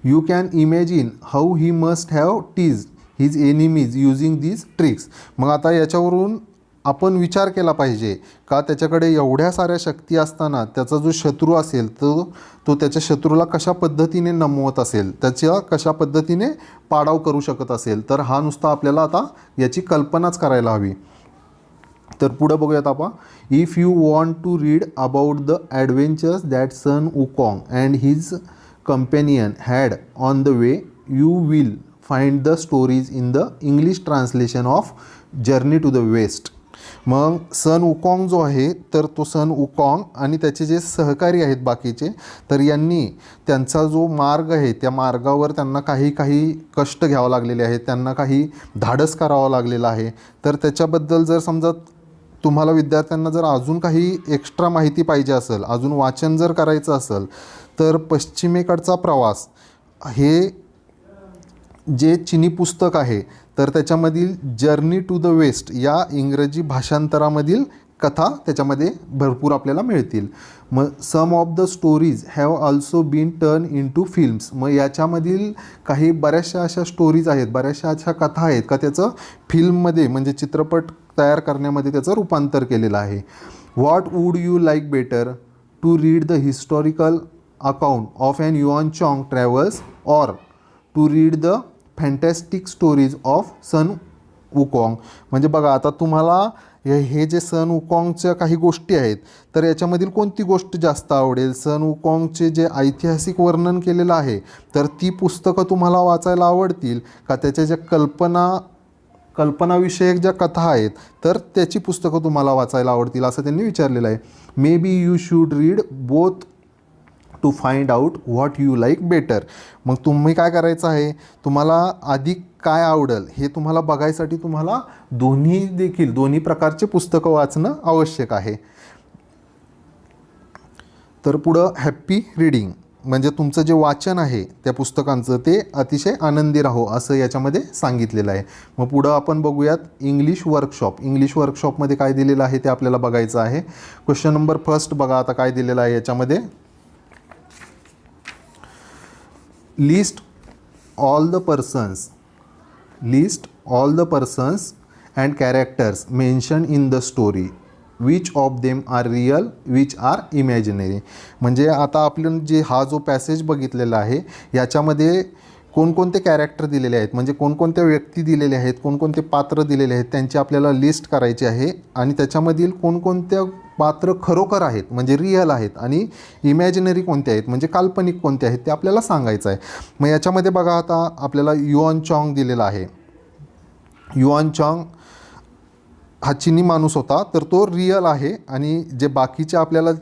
You can imagine how he must have tease his enemies using these tricks. मग आता याच्यावरून आपण विचार केला पाहिजे का त्याच्याकडे एवढ्या साऱ्या शक्ती असताना त्याचा जो शत्रू असेल तो त्याच्या शत्रूला कशा पद्धतीने नमवत असेल, त्याच्या कशा पद्धतीने पाडाव करू शकत असेल. तर हा नुसता आपल्याला आता याची कल्पनाच करायला हवी. तर पुढं बघूयात आपण. If you want to read about the adventures that Sun Wukong and his companion had on the way, you will find the stories in the English translation of journey to the west. मग सन वुकॉंग जो आहे तर तो सन वुकॉंग आणि त्याचे जे सहकारी आहेत बाकीचे, तर यांनी त्यांचा जो मार्ग आहे त्या मार्गावर त्यांना काही कष्ट घ्यावं लागलेले आहेत, त्यांना काही धाडस करावं लागलेलं आहे. तर त्याच्याबद्दल जर समजा तुम्हाला विद्यार्थ्यांना जर अजून काही एक्स्ट्रा माहिती पाहिजे असेल, अजून वाचन जर करायचं असेल, तर पश्चिमेकडचा प्रवास हे जे चिनी पुस्तक आहे तर त्याच्यामधील जर्नी टू द वेस्ट या इंग्रजी भाषांतरामधील कथा त्याच्यामध्ये भरपूर आपल्याला मिळतील. मग some of the stories have also been turn into films. मग याच्यामधील काही बऱ्याचशा अशा स्टोरीज आहेत, बऱ्याचशा अशा कथा आहेत का त्याचं फिल्ममध्ये म्हणजे चित्रपट तयार करण्यामध्ये त्याचं रूपांतर केलेलं आहे. What would you like better to read the historical account of an Yuan Chwang travels or to read the fantastic stories of Sun Wukong. म्हणजे बघा आता तुम्हाला हे जे सन वुकॉंगच्या काही गोष्टी आहेत तर याच्यामधील कोणती गोष्ट जास्त आवडेल. सन वुकॉंगचे जे ऐतिहासिक वर्णन केलेलं आहे तर ती पुस्तकं तुम्हाला वाचायला आवडतील का त्याच्या ज्या कल्पनाविषयक ज्या कथा आहेत तर त्याची पुस्तकं तुम्हाला वाचायला आवडतील असं त्यांनी विचारलेलं आहे. Maybe you should read both to find out what you like better. मग तुम्ही काय करायचं आहे, तुम्हाला अधिक काय आवडेल हे तुम्हाला बघायसाठी तुम्हाला दोन्ही प्रकारचे पुस्तकं वाचणं आवश्यक आहे. तर पुढं हॅप्पी रीडिंग म्हणजे तुमचं जे वाचन आहे त्या पुस्तकांचं ते अतिशय आनंदी राहो असं याच्यामध्ये सांगितलेलं आहे. मग पुढं आपण बघूयात इंग्लिश वर्कशॉप. इंग्लिश वर्कशॉपमध्ये काय दिलेलं आहे ते आपल्याला बघायचं आहे. क्वेश्चन नंबर फर्स्ट बघा आता काय दिलेलं आहे याच्यामध्ये. List all the persons and characters mention in the story, which of them are real, which are imaginary. म्हणजे आता आपण जे हा जो पॅसेज बघितलेला आहे याच्यामध्ये कोणकोणते कॅरेक्टर दिलेले आहेत म्हणजे कोणकोणत्या व्यक्ती दिलेल्या आहेत, कोणकोणते पात्र दिलेले आहेत त्यांची आपल्याला लिस्ट करायची आहे आणि त्याच्यामधील कोणकोणत्या पात्र खरोखर आहेत म्हणजे रिअल आहेत आणि इमॅजिनरी कोणते आहेत म्हणजे काल्पनिक कोणते आहेत ते आपल्याला सांगायचं आहे. मग याच्यामध्ये बघा आता आपल्याला युआन चॉंग दिलेला आहे. युआन चॉंग हा चिनी माणूस होता तर तो रिअल आहे आणि जे बाकीचे आपल्याला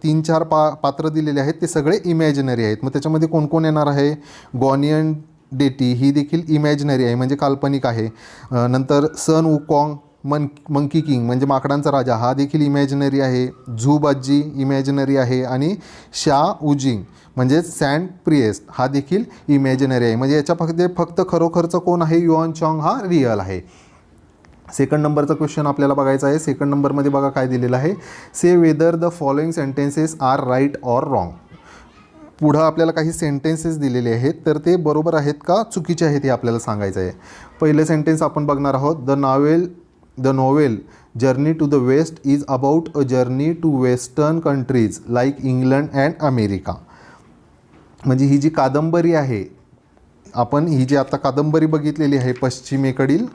3-4 पात्र दिलेले आहेत ते सगळे इमॅजिनरी आहेत. मग त्याच्यामध्ये कोण कोण येणार आहे. गॉनियन डेटी ही देखील इमॅजिनरी आहे म्हणजे काल्पनिक आहे. नंतर सन वुकॉंग मंकी किंग म्हणजे माकडांचा राजा हा देखील इमॅजिनरी आहे. झू बाजी इमॅजिनरी आहे आणि शा उजिंग म्हणजे सँड प्रिएस्ट हा देखील इमॅजिनरी आहे. म्हणजे याच्या फक्त खरोखरचं कोण आहे युआन चॉंग हा रिअल आहे. सेकंड नंबरचा क्वेश्चन आपल्याला बघायचा आहे. सेकंड नंबरमध्ये बघा काय दिलेलं आहे. Say whether the following sentences are right or wrong. पुढं आपल्याला काही सेंटेन्सेस दिलेले आहेत तर ते बरोबर आहेत का चुकीचे आहेत हे आपल्याला सांगायचं आहे. पहिलं सेंटेन्स आपण बघणार आहोत. The novel journey to the west is about a journey to western countries like England and America. म्हणजे ही जी कादंबरी आहे आपण ही जी आता कादंबरी बघितलेली आहे पश्चिमेकडील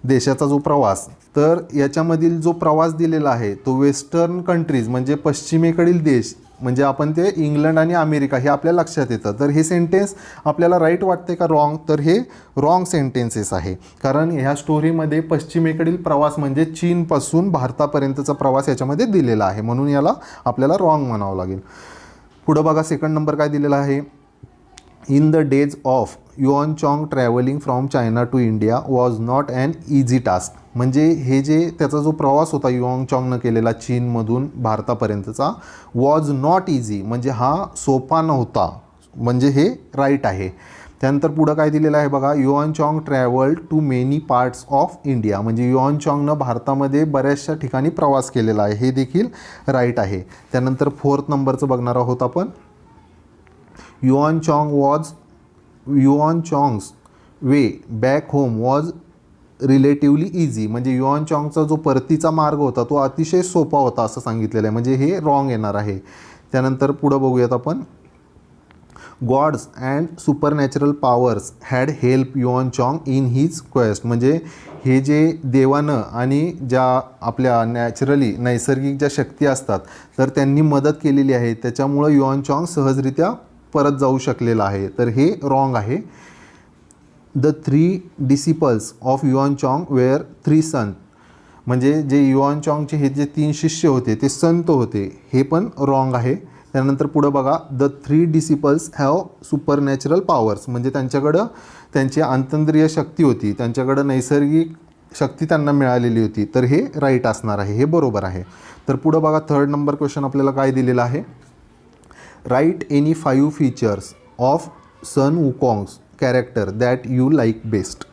देशाचा जो प्रवास तर याच्यामधील जो प्रवास दिलेला आहे तो वेस्टर्न कंट्रीज म्हणजे पश्चिमेकडील देश म्हणजे आपण ते इंग्लंड आणि अमेरिका हे आपल्या लक्षात येतं. तर हे सेंटेन्स आपल्याला राईट वाटते का रॉंग. तर हे रॉंग सेंटेन्सेस आहे कारण ह्या स्टोरीमध्ये पश्चिमेकडील प्रवास म्हणजे चीनपासून भारतापर्यंतचा प्रवास याच्यामध्ये दिलेला आहे म्हणून याला आपल्याला रॉंग म्हणावं लागेल. पुढं बघा सेकंड नंबर काय दिलेला आहे. In the days of Yuan Chwang travelling from China to India was not an easy task. म्हणजे हे जे त्याचा जो प्रवास होता युआन चॉंगनं केलेला चीनमधून भारतापर्यंतचा वॉज नॉट इझी म्हणजे हा सोपा नव्हता म्हणजे हे राईट आहे. त्यानंतर पुढं काय दिलेलं आहे बघा. Yuan Chwang travelled to many parts of India म्हणजे युआन चॉंगनं भारतामध्ये बऱ्याचशा ठिकाणी प्रवास केलेला आहे हे देखील राईट आहे. त्यानंतर फोर्थ नंबरचं बघणार आहोत आपण. Yuan Chwang's way back home was relatively easy म्हणजे युआन चॉंगचा जो परतीचा मार्ग होता तो अतिशय सोपा होता असं सांगितलेलं आहे म्हणजे हे रॉंग येणार आहे. त्यानंतर पुढं बघूयात आपण. Gods and supernatural powers had help Yuan Chwang in his quest. म्हणजे हे जे देवानं आणि ज्या आपल्या नैसर्गिक ज्या शक्ती असतात तर त्यांनी मदत केलेली आहे, त्याच्यामुळं युऑन चॉंग सहजरित्या परत जाऊ शकलेला आहे. तर हे रॉंग आहे. द 3 डिसिपल्स ऑफ युऑन चॉंग वेअर 3 सन. म्हणजे जे युऑन चॉंगचे हे जे 3 शिष्य होते ते संत होते, हे पण रॉंग आहे. त्यानंतर पुढं बघा, the 3 disciples have supernatural powers. म्हणजे त्यांच्याकडं त्यांची अंतंद्रिय शक्ती होती, त्यांच्याकडं नैसर्गिक शक्ती त्यांना मिळालेली होती. तर हे राईट असणार आहे, हे बरोबर आहे. तर पुढं बघा, 3rd नंबर क्वेश्चन आपल्याला काय दिलेला आहे. Write any 5 features of Sun Wukong's character that you like best.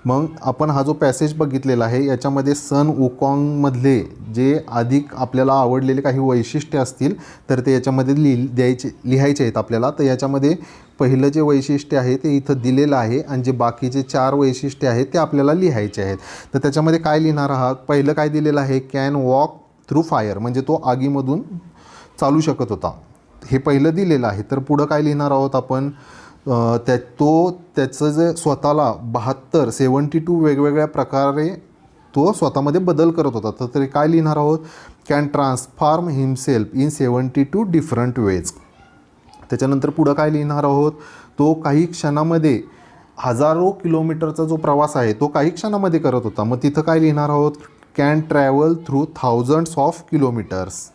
मग आपण हा जो पॅसेज बघितलेला आहे याच्यामध्ये सन वुकॉंगमधले जे अधिक आपल्याला आवडलेले काही वैशिष्ट्य असतील तर ते याच्यामध्ये लिहायचे आहेत आपल्याला. तर याच्यामध्ये पहिलं जे वैशिष्ट्य आहे ते इथं दिलेलं आहे आणि जे बाकीचे 4 वैशिष्ट्य आहेत ते आपल्याला लिहायचे आहेत. तर त्याच्यामध्ये काय लिहिणार आहात. पहिलं काय दिलेलं आहे, कॅन वॉक थ्रू फायर. म्हणजे तो आगीमधून चालू शकत होता, हे पहिलं दिलेलं आहे. तर पुढं काय लिहिणार आहोत आपण, त्याचं जे स्वतःला 72 वेगवेगळ्या प्रकारे तो स्वतःमध्ये बदल करत होता. तर तरी काय लिहिणार आहोत, can transform himself in 72 different veg. त्याच्यानंतर पुढं काय लिहिणार आहोत, तो काही क्षणामध्ये हजारो किलोमीटरचा जो प्रवास आहे तो काही क्षणामध्ये करत होता. मग तिथं काय लिहिणार आहोत, can travel through thousands of kilometres.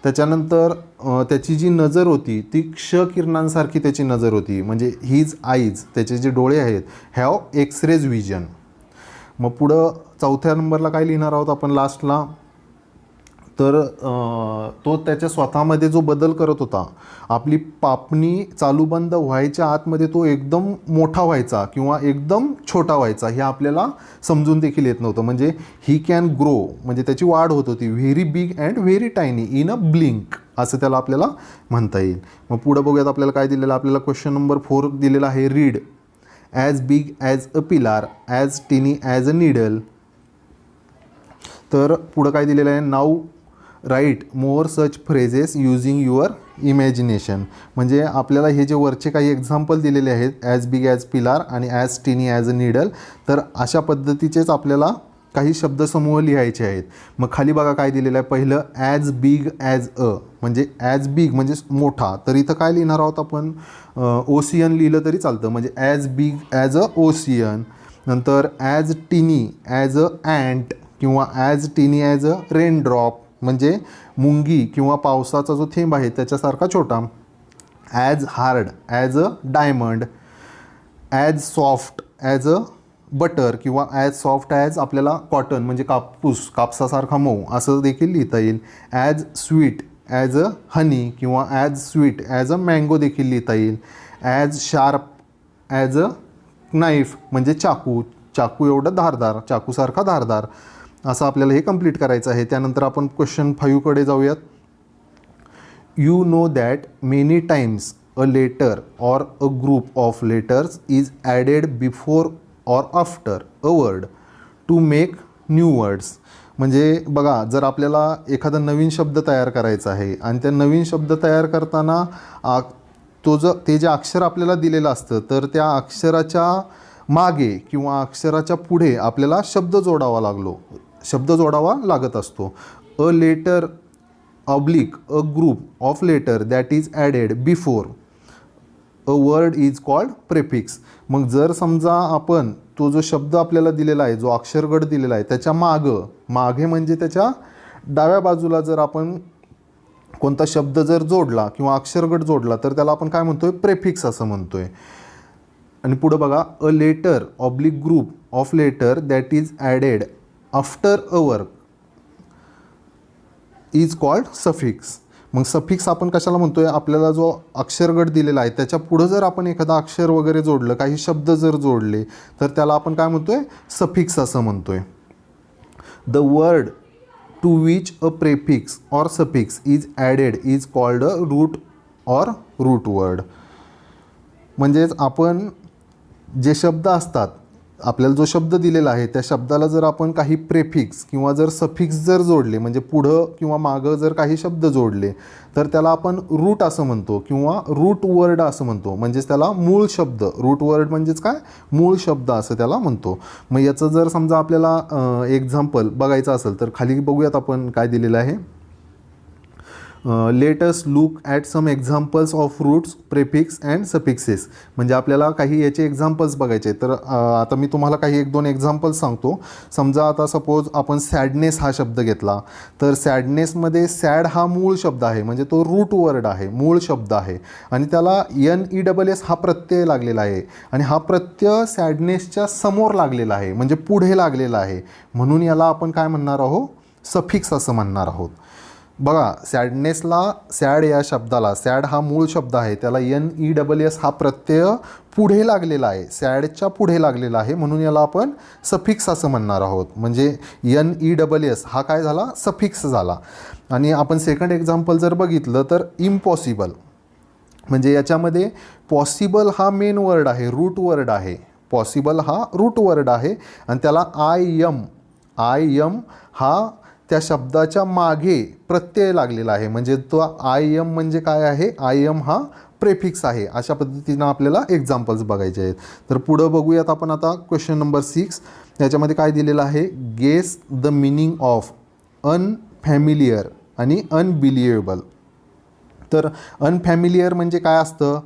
त्याच्यानंतर त्याची जी नजर होती ती क्षकिरणांसारखी त्याची नजर होती. म्हणजे हिज आईज, त्याचे जे डोळे आहेत, हॅव एक्सरेज व्हिजन. मग पुढं 4थ्या नंबरला काय लिहिणार आहोत आपण लास्टला, तर तो त्याच्या स्वतःमध्ये जो बदल करत होता, आपली पापणी चालूबंद व्हायच्या आतमध्ये तो एकदम मोठा व्हायचा किंवा एकदम छोटा व्हायचा, हे आपल्याला समजून देखील येत नव्हतं. म्हणजे ही कॅन ग्रो, म्हणजे त्याची वाढ होत होती, very big and very tiny in a blink, असं त्याला आपल्याला म्हणता येईल. मग पुढं बघूयात आपल्याला काय दिलेलं. आपल्याला क्वेश्चन नंबर 4 दिलेला आहे, read as big as a pillar as tiny as a needle. तर पुढं काय दिलेलं आहे, now write more such phrases using your imagination. म्हणजे आपल्याला हे जे वरचे काही एक्झाम्पल दिलेले आहेत, ॲज बिग ॲज पिलार आणि as tiny as a needle, तर अशा पद्धतीचेच आपल्याला काही शब्दसमूह लिहायचे आहेत. मग खाली बघा काय दिलेलं आहे, पहिलं ॲज बिग ॲज अ. म्हणजे ॲज बिग म्हणजे मोठा, तर इथं काय लिहिणार आहोत आपण, ओशियन लिहिलं तरी चालतं. म्हणजे as big as a ocean. नंतर as tiny as a ant किंवा as tiny as a raindrop, म्हणजे मुंगी किंवा पावसाचा जो थेंब आहे त्याच्यासारखा छोटा. As hard as a diamond. As soft as a butter किंवा ॲज सॉफ्ट ॲज आपल्याला कॉटन, म्हणजे कापसासारखा मऊ, असं देखील लिहिता येईल. As sweet as a honey किंवा as sweet as a mango देखील लिहिता येईल. As sharp as a knife, म्हणजे चाकू एवढं धारदार, चाकूसारखा धारदार, असं आपल्याला हे कंप्लीट करायचं आहे. त्यानंतर आपण क्वेश्चन 5कडे जाऊयात. You know that many times a letter or a group of letters is added before or after a word to make new words. म्हणजे बघा, जर आपल्याला एखादा नवीन शब्द तयार करायचा आहे आणि त्या नवीन शब्द तयार करताना ते जे अक्षर आपल्याला दिलेलं असतं, तर त्या अक्षराच्या मागे किंवा अक्षराच्या पुढे आपल्याला शब्द जोडावा लागत असतो. A letter oblique a group of letter that is added before a word is called prefix. मग जर समजा आपण तो जो शब्द आपल्याला दिलेला आहे, जो अक्षरगट दिलेला आहे, त्याच्या मागे म्हणजे त्याच्या डाव्या बाजूला जर आपण कोणता शब्द जर जोडला किंवा अक्षरगट जोडला तर त्याला आपण काय म्हणतोय, प्रेफिक्स असं म्हणतोय. आणि पुढं बघा, a letter oblique group of letter that is added after a word is called suffix. मग सफिक्स आपण कशाला म्हणतोय, आपल्याला जो अक्षरगट दिलेला आहे त्याच्या पुढं जर आपण एखादा अक्षर वगैरे जोडलं, काही शब्द जर जोडले, तर त्याला आपण काय म्हणतोय, सफिक्स असं म्हणतोय. The word to which a prefix or suffix is added is called a root or root word. म्हणजेच आपण जे शब्द असतात आपल्याला जो शब्द दिलेला आहे त्या शब्दाला जर आपण काही प्रेफिक्स किंवा जर सफिक्स जर जोडले, म्हणजे पुढं किंवा मागं जर काही शब्द जोडले, तर त्याला आपण रूट असं म्हणतो किंवा रूट वर्ड असं म्हणतो. म्हणजेच त्याला मूळ शब्द, रूट वर्ड म्हणजेच काय, मूळ शब्द असं त्याला म्हणतो. मग याचं जर समजा आपल्याला एक्झाम्पल बघायचं असेल तर खाली बघूयात आपण काय दिलेलं आहे. Let us look at some examples of roots, prefix and suffixes. म्हणजे आपल्याला काही याचे एक्झाम्पल्स बघायचे. तर आता मी तुम्हाला काही 1-2 एक्झाम्पल्स सांगतो. समजा आता सपोज आपण सॅडनेस हा शब्द घेतला, तर सॅडनेसमध्ये सॅड हा मूळ शब्द आहे, म्हणजे तो रूट वर्ड आहे, मूळ शब्द आहे, आणि त्याला NESS हा प्रत्यय लागलेला आहे, आणि हा प्रत्यय सॅडनेसच्या समोर लागलेला आहे, म्हणजे पुढे लागलेला आहे, म्हणून याला आपण काय म्हणणार आहोत, सफिक्स असं म्हणणार आहोत. बघा, सॅडनेसला, सॅड या शब्दाला, सॅड हा मूळ शब्द आहे, त्याला NESS हा प्रत्यय पुढे लागलेला आहे, सॅडच्या पुढे लागलेला आहे, म्हणून याला आपण सफिक्स असं म्हणणार आहोत. म्हणजे NESS हा काय झाला, सफिक्स झाला. आणि आपण सेकंड एक्झाम्पल जर बघितलं तर इम्पॉसिबल, म्हणजे याच्यामध्ये पॉसिबल हा मेन वर्ड आहे, रूट वर्ड आहे. पॉसिबल हा रूट वर्ड आहे आणि त्याला आय एम हा त्या शब्दाच्या मागे प्रत्यय लागलेला आहे, म्हणजे तो IM म्हणजे काय आहे, IM हा प्रेफिक्स आहे. अशा पद्धतीनं आपल्याला एक्झाम्पल्स बघायचे आहेत. तर पुढं बघूयात आपण आता क्वेश्चन नंबर 6. त्याच्यामध्ये काय दिलेलं आहे, guess the meaning of unfamiliar आणि अनबिलिव्हेबल. तर अनफॅमिलियर म्हणजे काय असतं,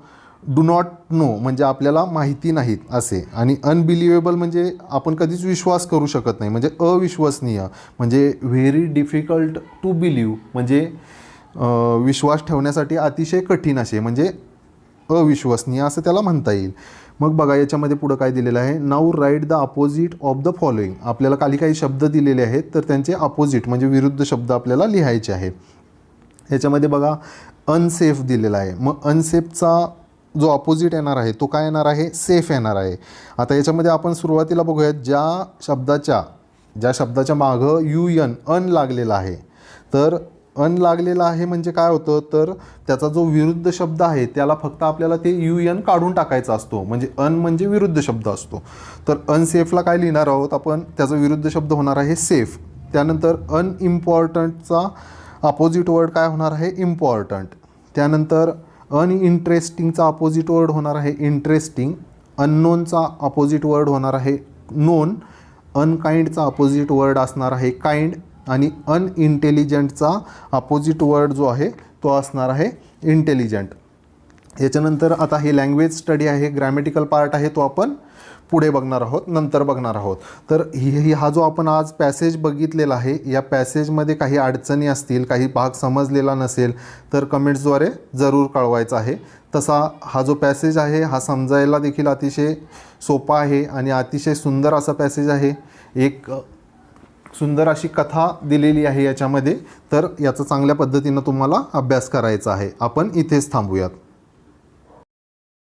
डू नॉट नो, म्हणजे आपल्याला माहिती नाहीत असे, आणि अनबिलिव्हेबल म्हणजे आपण कधीच विश्वास करू शकत नाही, म्हणजे अविश्वसनीय, म्हणजे व्हेरी डिफिकल्ट टू बिलीव्ह, म्हणजे विश्वास ठेवण्यासाठी अतिशय कठीण असे, म्हणजे अविश्वसनीय असं त्याला म्हणता येईल. मग बघा याच्यामध्ये पुढं काय दिलेलं आहे, now write the opposite of the following. आपल्याला काही शब्द दिलेले आहेत, तर त्यांचे अपोजिट म्हणजे विरुद्ध शब्द आपल्याला लिहायचे आहेत. याच्यामध्ये बघा अनसेफ दिलेला आहे. मग अनसेफचा जो अपोजिट येणार आहे तो काय येणार आहे, सेफ येणार आहे. आता याच्यामध्ये आपण सुरुवातीला बघूयात, ज्या शब्दाच्या मागं UN अन लागलेला आहे, तर अन लागलेला आहे म्हणजे काय होतं, तर त्याचा जो विरुद्ध शब्द आहे त्याला फक्त आपल्याला ते UN काढून टाकायचा असतो, म्हणजे अन म्हणजे विरुद्ध शब्द असतो. तर अनसेफला काय लिहिणार आहोत आपण, त्याचा विरुद्ध शब्द होणार आहे सेफ. त्यानंतर अनइम्पॉर्टंटचा अपोजिट वर्ड काय होणार आहे, इम्पॉर्टंट. त्यानंतर अनइंटरेस्टिंगचा अपोजिट वर्ड होणार आहे इंटरेस्टिंग. अननोनचा अपोजिट वर्ड होणार आहे नोन. अनकाइंडचा अपोजिट वर्ड असणार आहे काइंड. आणि अनइंटेलिजंटचा अपोजिट वर्ड जो आहे तो असणार आहे इंटेलिजंट. याच्यानंतर आता हे लँग्वेज स्टडी आहे, ग्रॅमॅटिकल पार्ट आहे, तो आपण पुढे बघणार आहोत, नंतर बघणार आहोत. तर हा जो आपण आज पॅसेज बघितलेला आहे, या पॅसेजमध्ये काही अडचणी असतील, काही भाग समजलेला नसेल तर कमेंट्सद्वारे जरूर कळवायचा आहे. तसा हा जो पॅसेज आहे हा समजायला देखील अतिशय सोपा आहे आणि अतिशय सुंदर असा पॅसेज आहे. एक सुंदर अशी कथा दिलेली आहे याच्यामध्ये, तर याचा चांगल्या पद्धतीनं तुम्हाला अभ्यास करायचा आहे. आपण इथेच थांबूयात.